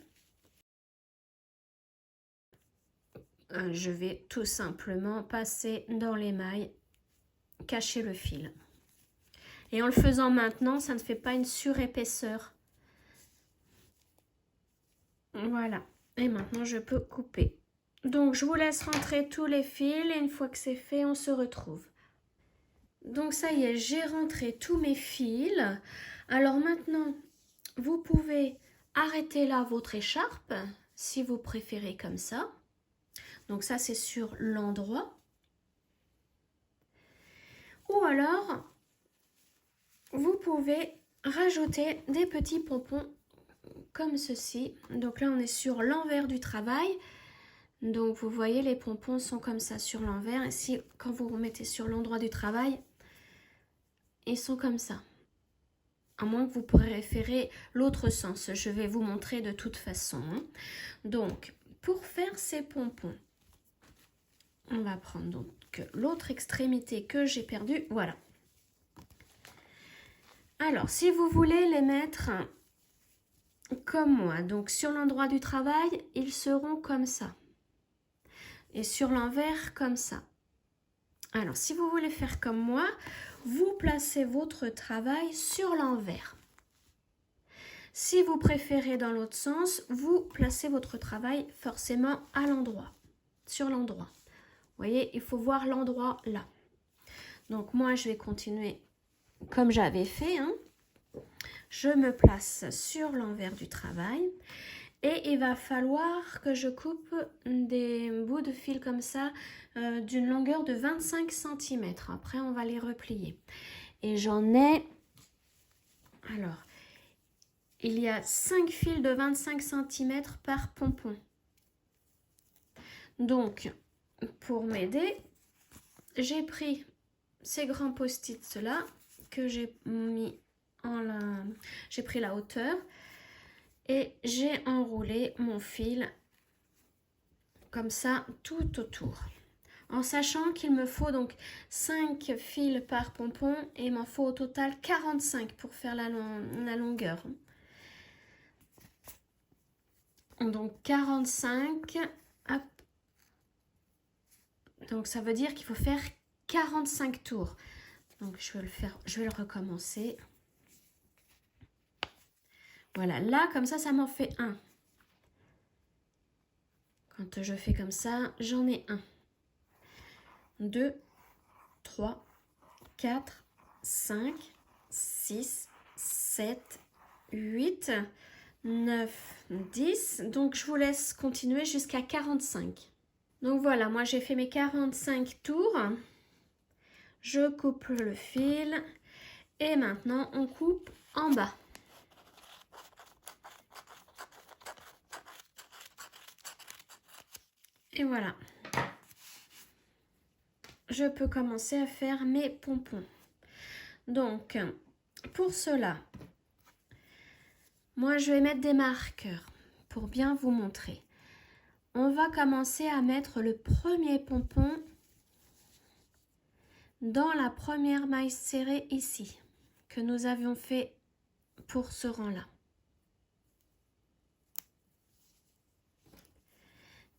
Je vais tout simplement passer dans les mailles, cacher le fil. Et en le faisant maintenant, ça ne fait pas une surépaisseur. Voilà. Et maintenant, je peux couper. Donc, je vous laisse rentrer tous les fils et une fois que c'est fait, on se retrouve. Donc, ça y est, j'ai rentré tous mes fils. Alors maintenant, vous pouvez arrêter là votre écharpe, si vous préférez comme ça. Donc ça, c'est sur l'endroit. Ou alors, vous pouvez rajouter des petits pompons comme ceci. Donc là, on est sur l'envers du travail. Donc vous voyez, les pompons sont comme ça sur l'envers. Ici, quand vous remettez sur l'endroit du travail, ils sont comme ça. À moins que vous préférez l'autre sens. Je vais vous montrer de toute façon. Donc, pour faire ces pompons, on va prendre donc l'autre extrémité que j'ai perdue. Voilà. Alors, si vous voulez les mettre comme moi, donc sur l'endroit du travail, ils seront comme ça. Et sur l'envers, comme ça. Alors, si vous voulez faire comme moi, vous placez votre travail sur l'envers. Si vous préférez dans l'autre sens, vous placez votre travail forcément à l'endroit, sur l'endroit. Vous voyez, il faut voir l'endroit là. Donc, moi, je vais continuer comme j'avais fait, hein. Je me place sur l'envers du travail et il va falloir que je coupe des bouts de fil comme ça d'une longueur de 25 cm. Après, on va les replier. Et j'en ai... Alors, il y a 5 fils de 25 cm par pompon. Donc, pour m'aider, j'ai pris ces grands post-it là que j'ai mis j'ai pris la hauteur et j'ai enroulé mon fil comme ça tout autour, en sachant qu'il me faut donc 5 fils par pompon et il m'en faut au total 45 pour faire la longueur. Donc 45, hop. Donc ça veut dire qu'il faut faire 45 tours. Donc je vais le recommencer. Voilà, là, comme ça m'en fait un. Quand je fais comme ça, j'en ai 1, 2, 3, 4, 5, 6, 7, 8, 9, 10. Donc, je vous laisse continuer jusqu'à 45. Donc, voilà, moi, j'ai fait mes 45 tours. Je coupe le fil. Et maintenant, on coupe en bas. Et voilà. Je peux commencer à faire mes pompons. Donc, pour cela, moi, je vais mettre des marqueurs pour bien vous montrer. On va commencer à mettre le premier pompon dans la première maille serrée ici, que nous avions fait pour ce rang-là.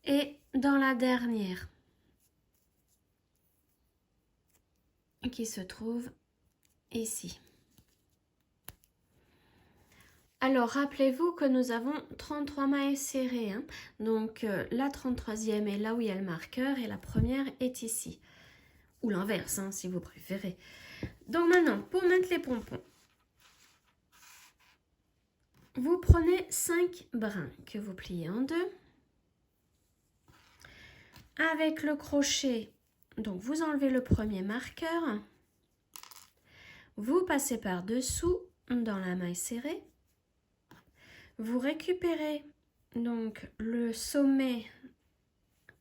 et dans la dernière qui se trouve ici. Alors, rappelez-vous que nous avons 33 mailles serrées. Hein. Donc, la 33e est là où il y a le marqueur et la première est ici. Ou l'inverse, hein, si vous préférez. Donc maintenant, pour mettre les pompons, vous prenez 5 brins que vous pliez en deux. Avec le crochet, donc vous enlevez le premier marqueur. Vous passez par-dessous dans la maille serrée. Vous récupérez donc le sommet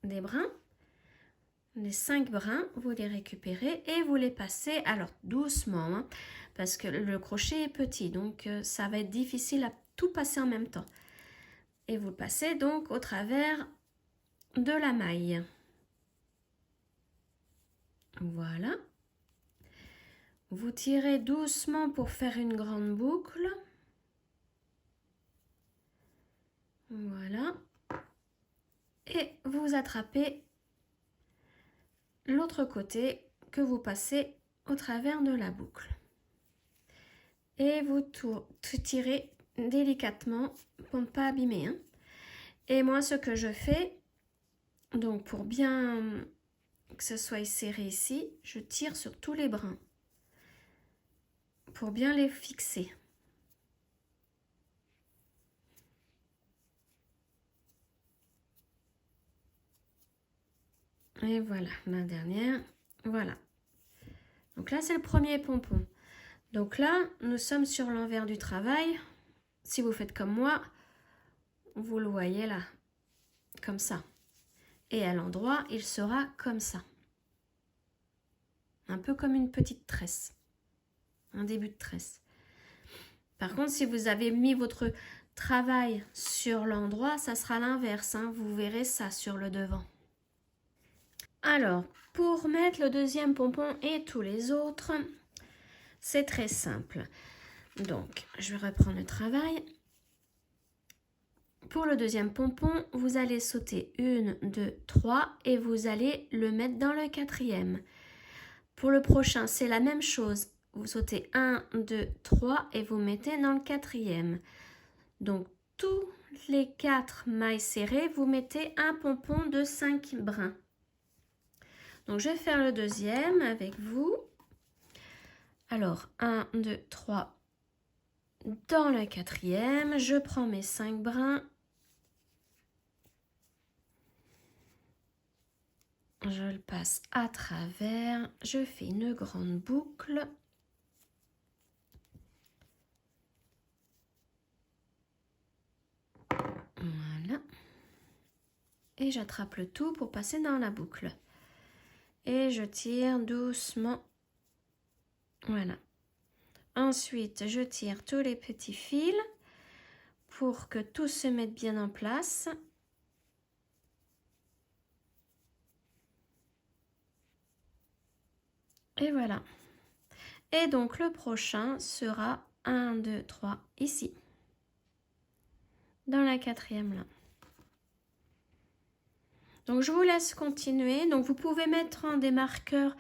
des brins, les 5 brins, vous les récupérez et vous les passez, alors doucement, hein, parce que le crochet est petit, donc ça va être difficile à tout passer en même temps. Et vous passez donc au travers de la maille. Voilà. Vous tirez doucement pour faire une grande boucle. Voilà. Et vous attrapez l'autre côté que vous passez au travers de la boucle. Et vous tirez délicatement pour ne pas abîmer. Hein. Et moi, ce que je fais, donc pour bien que ce soit serré ici, je tire sur tous les brins pour bien les fixer. Et voilà, la dernière, voilà. Donc là, c'est le premier pompon. Donc là, nous sommes sur l'envers du travail. Si vous faites comme moi, vous le voyez là, comme ça. Et à l'endroit, il sera comme ça. Un peu comme une petite tresse. Un début de tresse. Par contre, si vous avez mis votre travail sur l'endroit, ça sera l'inverse. Hein. Vous verrez ça sur le devant. Alors, pour mettre le deuxième pompon et tous les autres, c'est très simple. Donc, je vais reprendre le travail. Pour le deuxième pompon, vous allez sauter 1, 2, 3 et vous allez le mettre dans le quatrième. Pour le prochain, c'est la même chose. Vous sautez 1, 2, 3 et vous mettez dans le quatrième. Donc, tous les 4 mailles serrées, vous mettez un pompon de 5 brins. Donc, je vais faire le deuxième avec vous. Alors, 1, 2, 3 dans le quatrième. Je prends mes 5 brins. Je le passe à travers. Je fais une grande boucle. Voilà. Et j'attrape le tout pour passer dans la boucle. Et je tire doucement. Voilà. Ensuite, je tire tous les petits fils pour que tout se mette bien en place. Et voilà. Et donc, le prochain sera 1, 2, 3 ici. Dans la quatrième là. Donc, je vous laisse continuer. Donc, vous pouvez mettre des marqueurs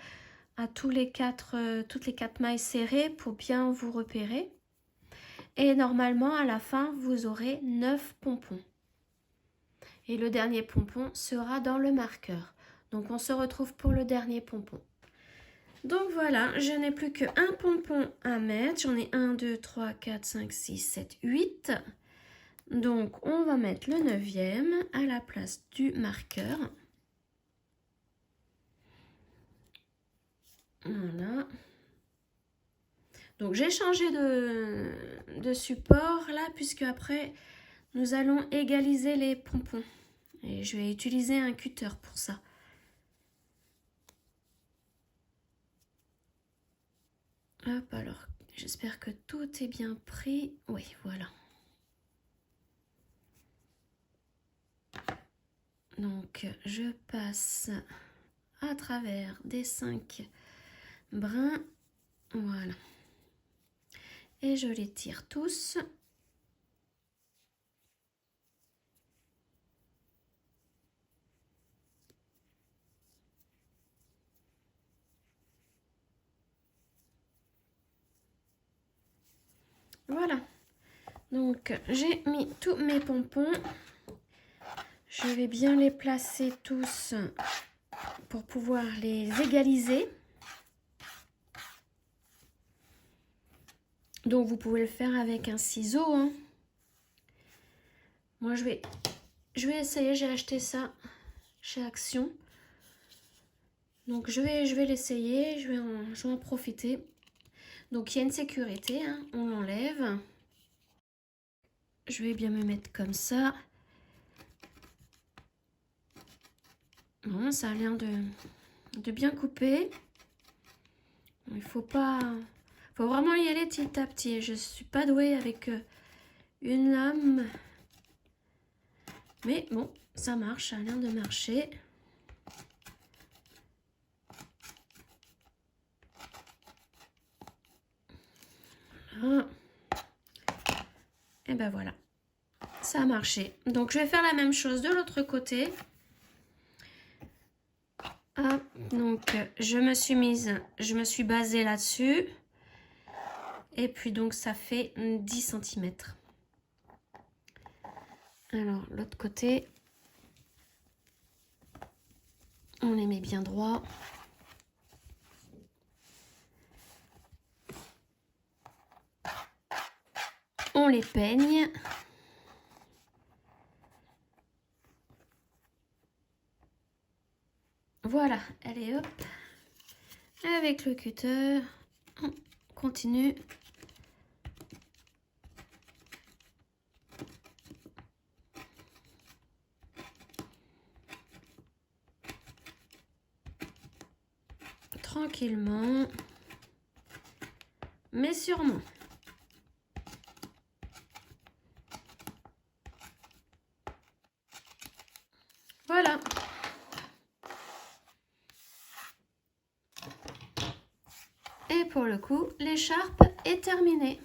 à toutes les 4 mailles serrées pour bien vous repérer. Et normalement, à la fin, vous aurez 9 pompons. Et le dernier pompon sera dans le marqueur. Donc, on se retrouve pour le dernier pompon. Donc, voilà, je n'ai plus qu'un pompon à mettre. J'en ai 1, 2, 3, 4, 5, 6, 7, 8. Donc, on va mettre le 9e à la place du marqueur. Voilà. Donc, j'ai changé de support là, puisque après, nous allons égaliser les pompons. Et je vais utiliser un cutter pour ça. Hop, alors, j'espère que tout est bien pris. Oui, voilà. Donc, je passe à travers des 5 brins. Voilà. Et je les tire tous. Voilà. Donc, j'ai mis tous mes pompons. Je vais bien les placer tous pour pouvoir les égaliser. Donc, vous pouvez le faire avec un ciseau, hein. Moi, je vais essayer. J'ai acheté ça chez Action. Donc, je vais l'essayer. Je vais en profiter. Donc, il y a une sécurité, hein. On l'enlève. Je vais bien me mettre comme ça. Bon, ça a l'air de bien couper. Il faut vraiment y aller petit à petit. Je suis pas douée avec une lame. Mais bon, ça marche, ça a l'air de marcher. Voilà. Et ben voilà, ça a marché. Donc je vais faire la même chose de l'autre côté. Hop, donc je me suis basée là-dessus. Et puis donc ça fait 10 cm. Alors l'autre côté, on les met bien droit. On les peigne. Voilà, allez hop. Avec le cutter, on continue. Tranquillement, mais sûrement. Voilà. Et pour le coup, l'écharpe est terminée.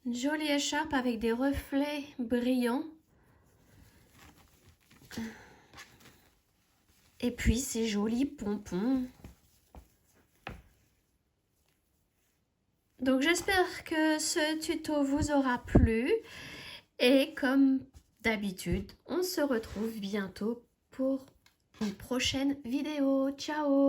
Une jolie écharpe avec des reflets brillants. Et puis ces jolis pompons. Donc j'espère que ce tuto vous aura plu. Et comme d'habitude, on se retrouve bientôt pour une prochaine vidéo. Ciao!